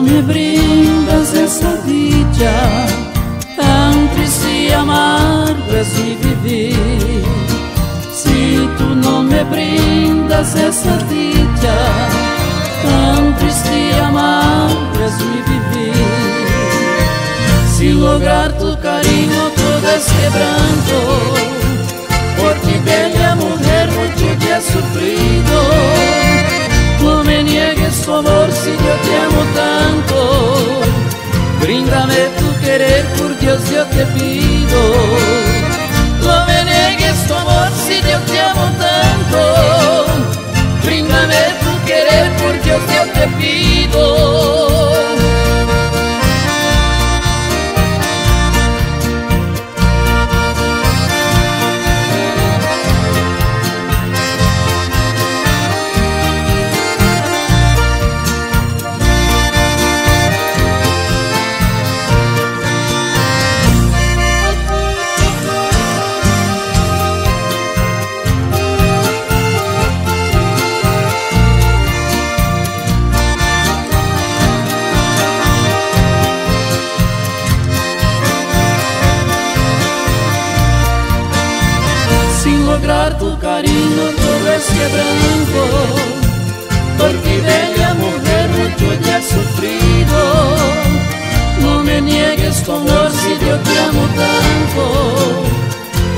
me brindas esa dicha, tan triste y amargo es mi vivir. Si tú no me brindas esa dicha, tan triste y amargo es mi vivir. Sin lograr tu cariño todo es quebranto, por ti bella mujer mucho te he sufrido. No me niegues tu amor si yo te amo tanto, bríndame tu querer, por Dios yo te pido. No me niegues tu amor si yo te amo tanto, bríndame tu querer, por Dios yo te pido. Sin lograr tu cariño todo es quebranto, por ti bella mujer mucho ya he sufrido. No me niegues tu amor si yo te amo tanto,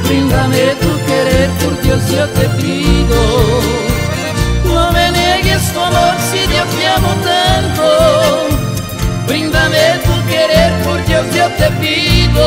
bríndame tu querer, por Dios yo te pido. No me niegues tu amor si yo te amo tanto, bríndame tu querer, por Dios yo te pido.